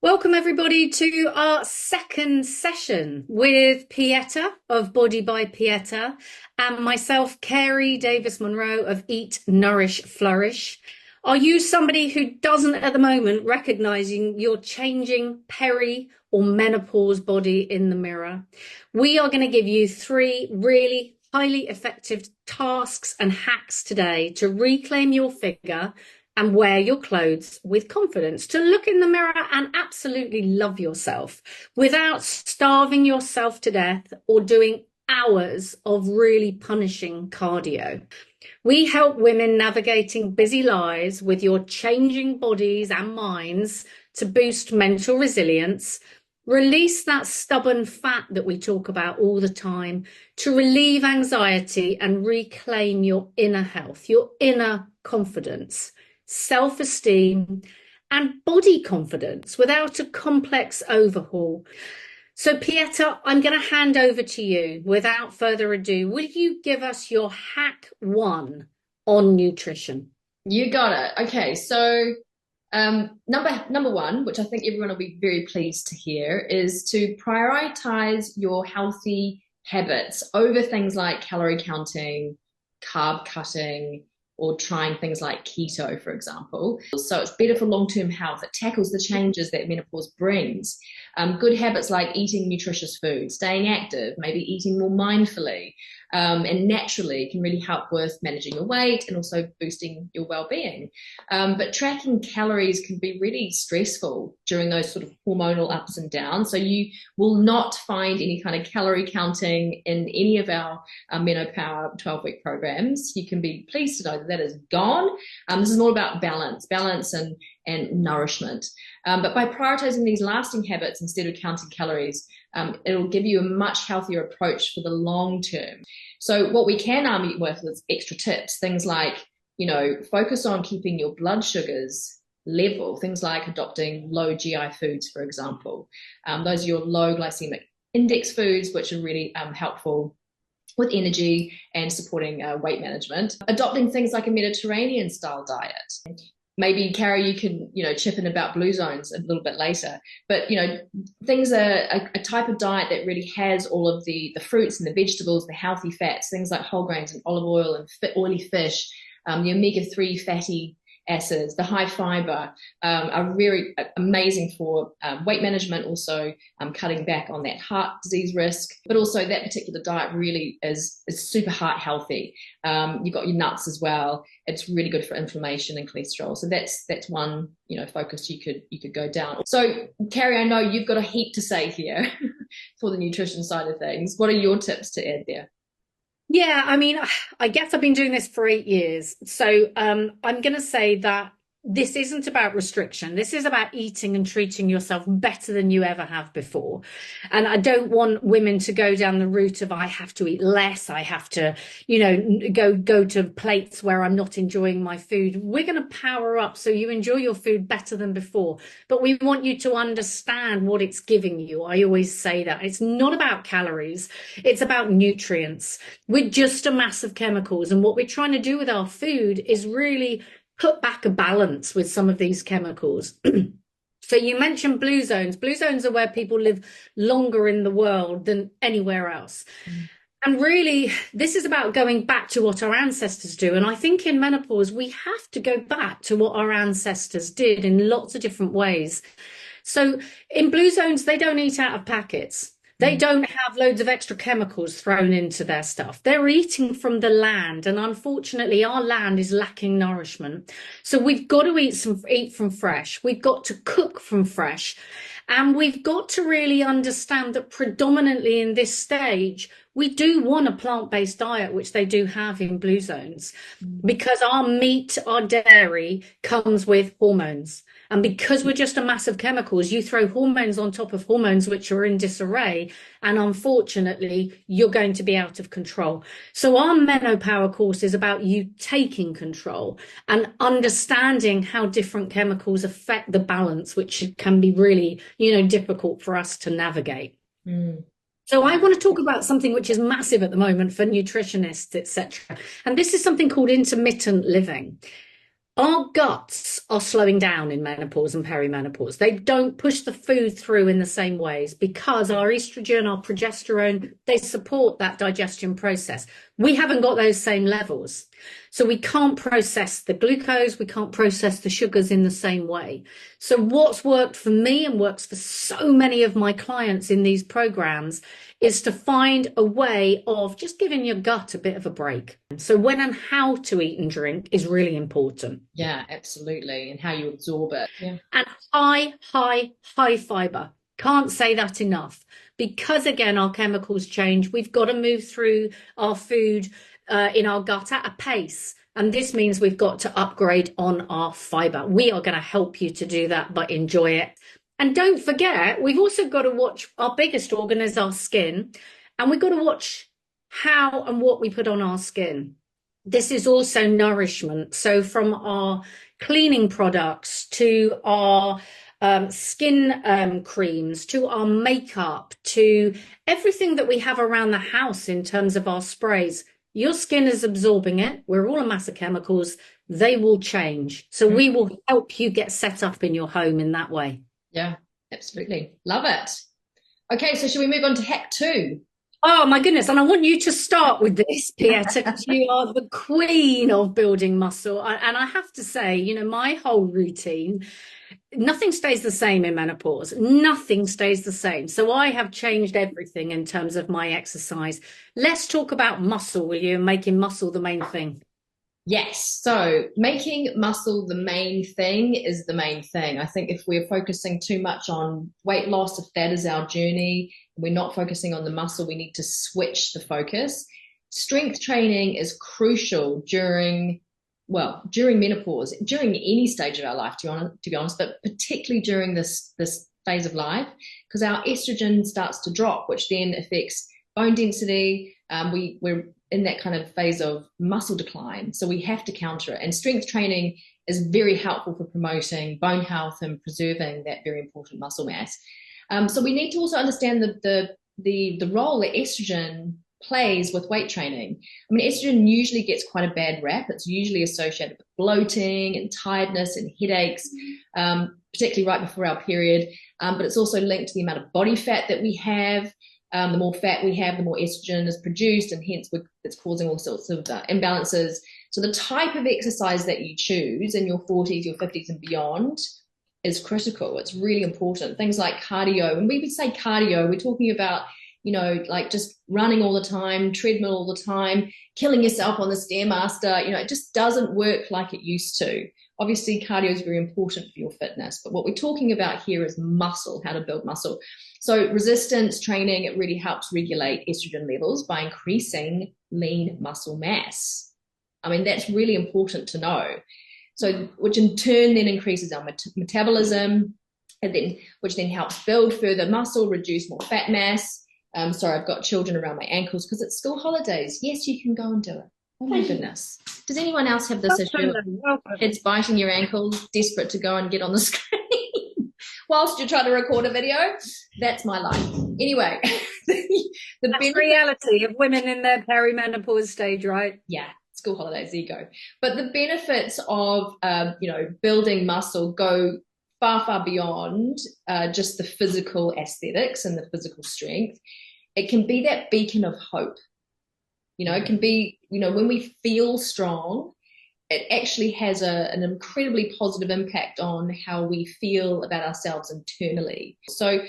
Welcome everybody to our second session with Pieta of Body by Pieta and myself, Carey Davis Monroe of Eat, Nourish, Flourish. Are you somebody who doesn't at the moment recognizing your changing peri or menopause body in the mirror? We are going to give you 3 really highly effective tasks and hacks today to reclaim your figure and wear your clothes with confidence, to look in the mirror and absolutely love yourself without starving yourself to death or doing hours of really punishing cardio. We help women navigating busy lives with your changing bodies and minds to boost mental resilience, release that stubborn fat that we talk about all the time, to relieve anxiety and reclaim your inner health, your inner confidence, self-esteem, and body confidence without a complex overhaul. So, Pieta, I'm going to hand over to you without further ado. Will you give us your hack 1 on nutrition? You got it. Okay, so number one, which I think everyone will be very pleased to hear, is to prioritize your healthy habits over things like calorie counting, carb cutting, or trying things like keto, for example. So it's better for long-term health. It tackles the changes that menopause brings. Good habits like eating nutritious food, staying active, maybe eating more mindfully, and naturally can really help with managing your weight and also boosting your well-being. But tracking calories can be really stressful during those sort of hormonal ups and downs. So you will not find any kind of calorie counting in any of our MenoPWR 12-week programs. You can be pleased to know that is gone. This is all about balance and nourishment. But by prioritizing these lasting habits instead of counting calories, it'll give you a much healthier approach for the long term. So what we can arm you with is extra tips, things like, focus on keeping your blood sugars level, things like adopting low GI foods, for example. Those are your low glycemic index foods, which are really helpful with energy and supporting weight management. Adopting things like a Mediterranean style diet. Maybe, Carrie, you can, chip in about blue zones a little bit later. But, things are a type of diet that really has all of the fruits and the vegetables, the healthy fats, things like whole grains and olive oil and oily fish, the omega-3 fatty acids, the high fiber, are very amazing for weight management, also cutting back on that heart disease risk. But also that particular diet really is super heart healthy. You've got your nuts as well. It's really good for inflammation and cholesterol. So that's one focus you could go down. So, Carrie, I know you've got a heap to say here for the nutrition side of things. What are your tips to add there? Yeah, I guess I've been doing this for 8 years. So I'm going to say that this isn't about restriction. This is about eating and treating yourself better than you ever have before. And I don't want women to go down the route of I have to eat less. I have to, go to plates where I'm not enjoying my food. We're going to power up so you enjoy your food better than before. But we want you to understand what it's giving you. I always say that. It's not about calories. It's about nutrients. We're just a mass of chemicals. And what we're trying to do with our food is really put back a balance with some of these chemicals. So you mentioned blue zones. Blue zones are where people live longer in the world than anywhere else. And really, this is about going back to what our ancestors do. And I think in menopause, we have to go back to what our ancestors did in lots of different ways. So in blue zones, they don't eat out of packets. They don't have loads of extra chemicals thrown into their stuff. They're eating from the land. And unfortunately, our land is lacking nourishment. So we've got to eat from fresh. We've got to cook from fresh. And we've got to really understand that predominantly in this stage, we do want a plant-based diet, which they do have in blue zones, because our meat, our dairy comes with hormones. And because we're just a mass of chemicals, you throw hormones on top of hormones, which are in disarray. And unfortunately, you're going to be out of control. So our MenoPWR course is about you taking control and understanding how different chemicals affect the balance, which can be really, difficult for us to navigate. So I want to talk about something which is massive at the moment for nutritionists, etc. And this is something called intermittent living. Our guts are slowing down in menopause and perimenopause. They don't push the food through in the same ways because our estrogen, our progesterone, they support that digestion process. We haven't got those same levels. So we can't process the glucose, we can't process the sugars in the same way. So what's worked for me and works for so many of my clients in these programs is to find a way of just giving your gut a bit of a break. So when and how to eat and drink is really important. Yeah, absolutely. And how you absorb it. Yeah. And high fiber. Can't say that enough. Because again, our chemicals change. We've got to move through our food in our gut at a pace. And this means we've got to upgrade on our fiber. We are going to help you to do that, but enjoy it. And don't forget, we've also got to watch our biggest organ is our skin. And we've got to watch how and what we put on our skin. This is also nourishment. So from our cleaning products to our skin creams to our makeup to everything that we have around the house in terms of our sprays, your skin is absorbing it. We're all a mass of chemicals. They will change. So we will help you get set up in your home in that way. Yeah, absolutely. Love it. Okay, so should we move on to hack 2? Oh my goodness. And I want you to start with this, Pieta, because you are the queen of building muscle. And I have to say, you know, my whole routine, nothing stays the same in menopause. Nothing stays the same. So I have changed everything in terms of my exercise. Let's talk about muscle, will you, and making muscle the main thing. Yes. So making muscle the main thing is the main thing. I think if we're focusing too much on weight loss, if that is our journey, we're not focusing on the muscle, we need to switch the focus. Strength training is crucial during menopause, during any stage of our life, to be honest, but particularly during this phase of life, because our estrogen starts to drop, which then affects bone density. We're in that kind of phase of muscle decline, so we have to counter it. And strength training is very helpful for promoting bone health and preserving that very important muscle mass. So we need to also understand the role that estrogen plays with weight training. I mean, estrogen usually gets quite a bad rap. It's usually associated with bloating and tiredness and headaches, particularly right before our period. But it's also linked to the amount of body fat that we have. The more fat we have, the more estrogen is produced, and hence it's causing all sorts of imbalances. So the type of exercise that you choose in your 40s, your 50s and beyond is critical. It's really important. Things like cardio, and we would say cardio, we're talking about, you know, like just running all the time, treadmill all the time, killing yourself on the Stairmaster. You know, it just doesn't work like it used to. Obviously, cardio is very important for your fitness, but what we're talking about here is muscle, how to build muscle. So resistance training, it really helps regulate estrogen levels by increasing lean muscle mass. I mean, that's really important to know. So, which in turn then increases our metabolism, which then helps build further muscle, reduce more fat mass. Sorry, I've got children around my ankles because it's school holidays. Yes, you can go and do it. Oh my goodness. Does anyone else have this issue? Kids biting your ankles, desperate to go and get on the screen whilst you're trying to record a video? That's my life. Anyway, that's reality of women in their perimenopause stage, right? Yeah, school holidays, there you go. But the benefits of building muscle go far beyond just the physical aesthetics and the physical strength. It can be that beacon of hope. You know, it can be, you know, when we feel strong, it actually has an incredibly positive impact on how we feel about ourselves internally. So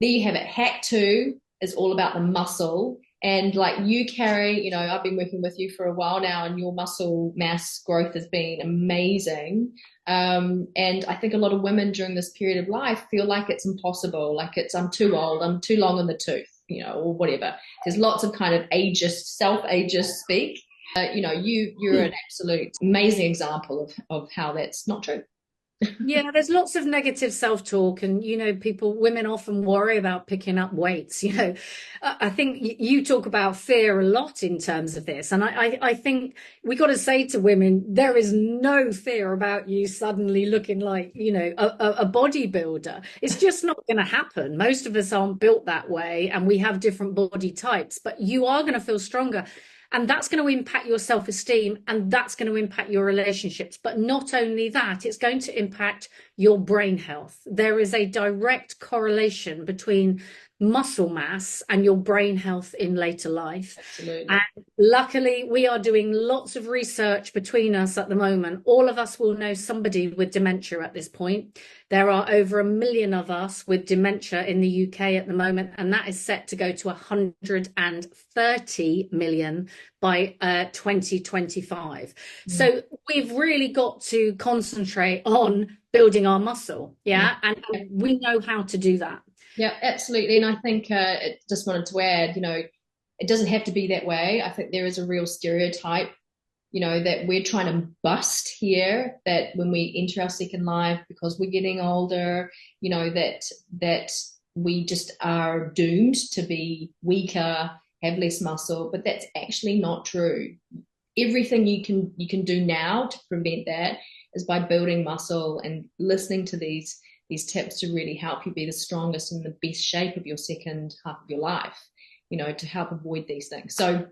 there you have it. Hack 2 is all about the muscle. And like you, Carey, you know, I've been working with you for a while now, and your muscle mass growth has been amazing. And I think a lot of women during this period of life feel like it's impossible, like I'm too old, I'm too long in the tooth, you know, or whatever. There's lots of kind of self-ageist speak. You're an absolute amazing example of how that's not true. Yeah, there's lots of negative self-talk, and you know, women often worry about picking up weights. You know, I think you talk about fear a lot in terms of this, and I think we got to say to women, there is no fear about you suddenly looking like, you know, a bodybuilder. It's just not going to happen. Most of us aren't built that way, and we have different body types, but you are going to feel stronger. And that's going to impact your self-esteem, and that's going to impact your relationships. But not only that, it's going to impact your brain health. There is a direct correlation between muscle mass and your brain health in later life. Absolutely. And luckily, we are doing lots of research between us at the moment. All of us will know somebody with dementia at this point. There are over 1 million of us with dementia in the UK at the moment, and that is set to go to 130 million by 2025. So we've really got to concentrate on building our muscle. Yeah. And we know how to do that. Yeah, absolutely. And I think just wanted to add, it doesn't have to be that way. I think there is a real stereotype, that we're trying to bust here, that when we enter our second life, because we're getting older, that we just are doomed to be weaker, have less muscle. But that's actually not true. Everything you can do now to prevent that is by building muscle and listening to these tips to really help you be the strongest and the best shape of your second half of your life, to help avoid these things. So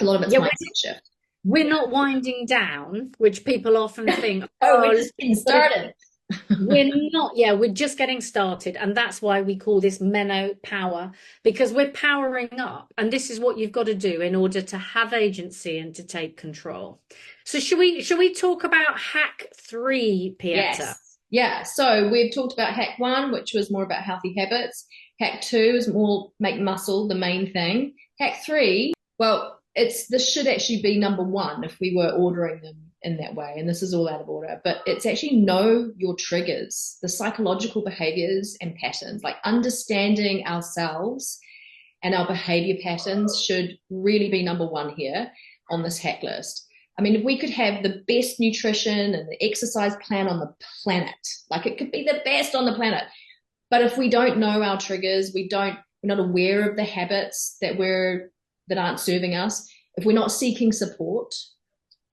a lot of it's mindset shift. We're not winding down, which people often think, we're just getting started. We're not, we're just getting started. And that's why we call this MenoPWR, because we're powering up. And this is what you've got to do in order to have agency and to take control. So should we talk about hack 3, Pieta? Yes. Yeah, so we've talked about hack 1, which was more about healthy habits. Hack 2 is more make muscle the main thing. Hack 3, well, this should actually be number 1 if we were ordering them in that way, and this is all out of order, but it's actually know your triggers, the psychological behaviors and patterns. Like understanding ourselves and our behavior patterns should really be number 1 here on this hack list. I mean, if we could have the best nutrition and the exercise plan on the planet, like it could be the best on the planet. But if we don't know our triggers, we're not aware of the habits that aren't serving us, if we're not seeking support,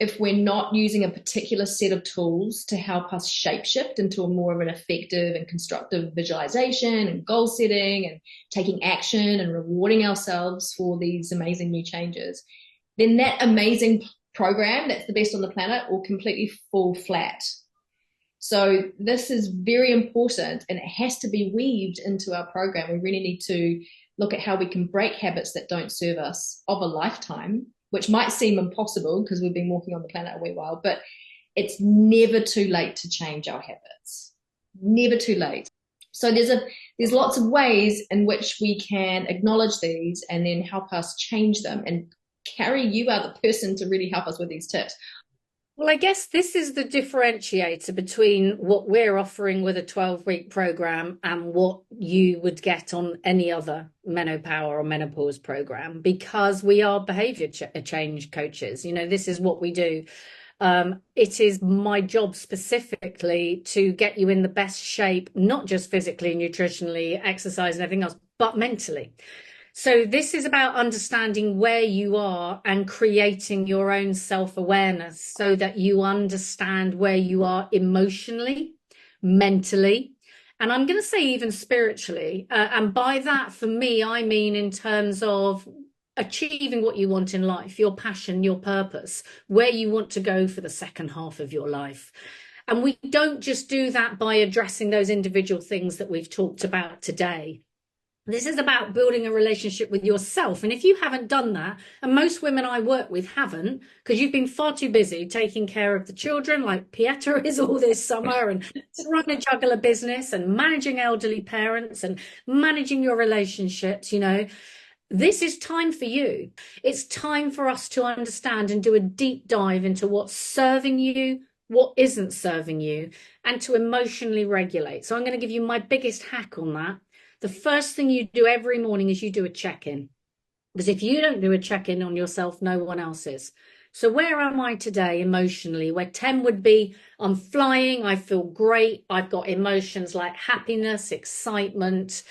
if we're not using a particular set of tools to help us shapeshift into a more of an effective and constructive visualization and goal setting and taking action and rewarding ourselves for these amazing new changes, then that amazing program that's the best on the planet will completely fall flat. So this is very important, and it has to be weaved into our program. We really need to look at how we can break habits that don't serve us of a lifetime, which might seem impossible because we've been walking on the planet a wee while, but it's never too late to change our habits. Never too late. So there's lots of ways in which we can acknowledge these and then help us change them. And Carey, you are the person to really help us with these tips. Well, I guess this is the differentiator between what we're offering with a 12-week program and what you would get on any other MenoPWR or menopause program, because we are behavior change coaches. This is what we do. It is my job specifically to get you in the best shape, not just physically, nutritionally, exercise and everything else, but mentally. So this is about understanding where you are and creating your own self-awareness so that you understand where you are emotionally, mentally, and I'm going to say even spiritually. And by that, for me, I mean in terms of achieving what you want in life, your passion, your purpose, where you want to go for the second half of your life. And we don't just do that by addressing those individual things that we've talked about today. This is about building a relationship with yourself. And if you haven't done that, and most women I work with haven't, because you've been far too busy taking care of the children, like Pieta is all this summer, and trying to juggle a business and managing elderly parents and managing your relationships, this is time for you. It's time for us to understand and do a deep dive into what's serving you, what isn't serving you, and to emotionally regulate. So I'm going to give you my biggest hack on that. The first thing you do every morning is you do a check-in. Because if you don't do a check-in on yourself, no one else is. So where am I today emotionally? Where 10 would be, I'm flying, I feel great, I've got emotions like happiness, excitement,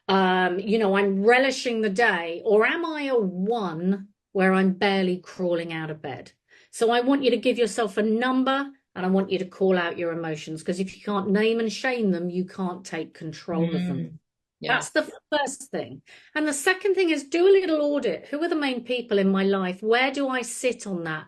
I'm relishing the day. Or am I a 1 where I'm barely crawling out of bed? So I want you to give yourself a number, and I want you to call out your emotions, because if you can't name and shame them, you can't take control of them. Yeah. That's the first thing. And the second thing is do a little audit. Who are the main people in my life? Where do I sit on that?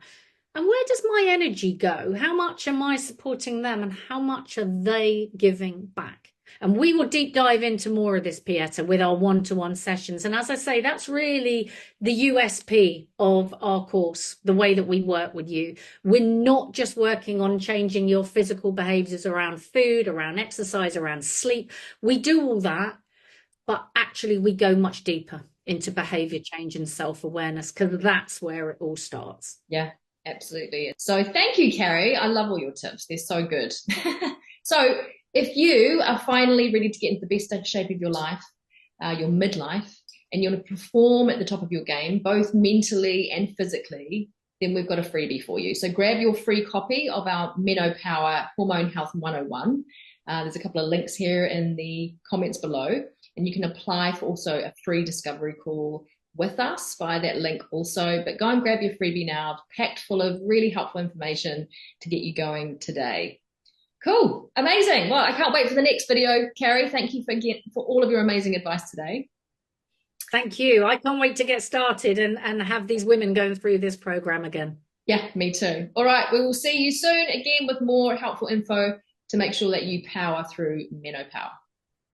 And where does my energy go? How much am I supporting them and how much are they giving back? And we will deep dive into more of this, Pieta, with our one-to-one sessions. And as I say, that's really the USP of our course, the way that we work with you. We're not just working on changing your physical behaviors around food, around exercise, around sleep. We do all that, but actually we go much deeper into behavior change and self-awareness because that's where it all starts. Yeah, absolutely. So thank you, Carrie. I love all your tips. They're so good. So if you are finally ready to get into the best shape of your life, your midlife, and you want to perform at the top of your game, both mentally and physically, then we've got a freebie for you. So grab your free copy of our MenoPWR Hormone Health 101. There's a couple of links here in the comments below, and you can apply for also a free discovery call with us via that link also. But go and grab your freebie now, packed full of really helpful information to get you going today. Cool, amazing. Well, I can't wait for the next video, Carrie. Thank you for all of your amazing advice today. Thank you. I can't wait to get started and have these women going through this program again. Yeah, me too. All right, we will see you soon again with more helpful info to make sure that you power through MenoPWR.